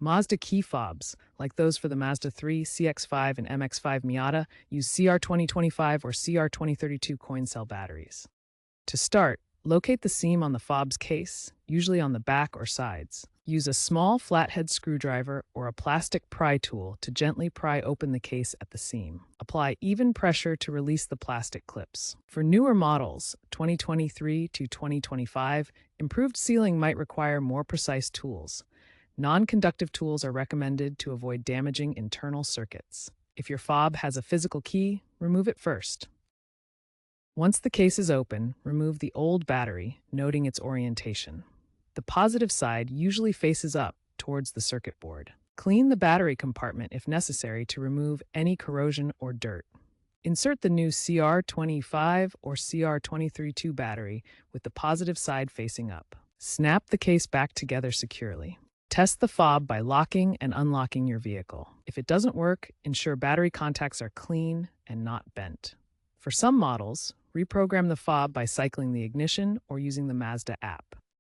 Mazda key fobs, like those for the Mazda 3, CX-5, and MX-5 Miata, use CR2025 or CR2032 coin cell batteries. To start, locate the seam on the fob's case, usually on the back or sides. Use a small flathead screwdriver or a plastic pry tool to gently pry open the case at the seam. Apply even pressure to release the plastic clips. For newer models, 2023 to 2025, improved sealing might require more precise tools. Non-conductive tools are recommended to avoid damaging internal circuits. If your fob has a physical key, remove it first. Once the case is open, remove the old battery, noting its orientation. The positive side usually faces up towards the circuit board. Clean the battery compartment if necessary to remove any corrosion or dirt. Insert the new CR25 or CR232 battery with the positive side facing up. Snap the case back together securely. Test the fob by locking and unlocking your vehicle. If it doesn't work, ensure battery contacts are clean and not bent. For some models, reprogram the fob by cycling the ignition or using the Mazda app.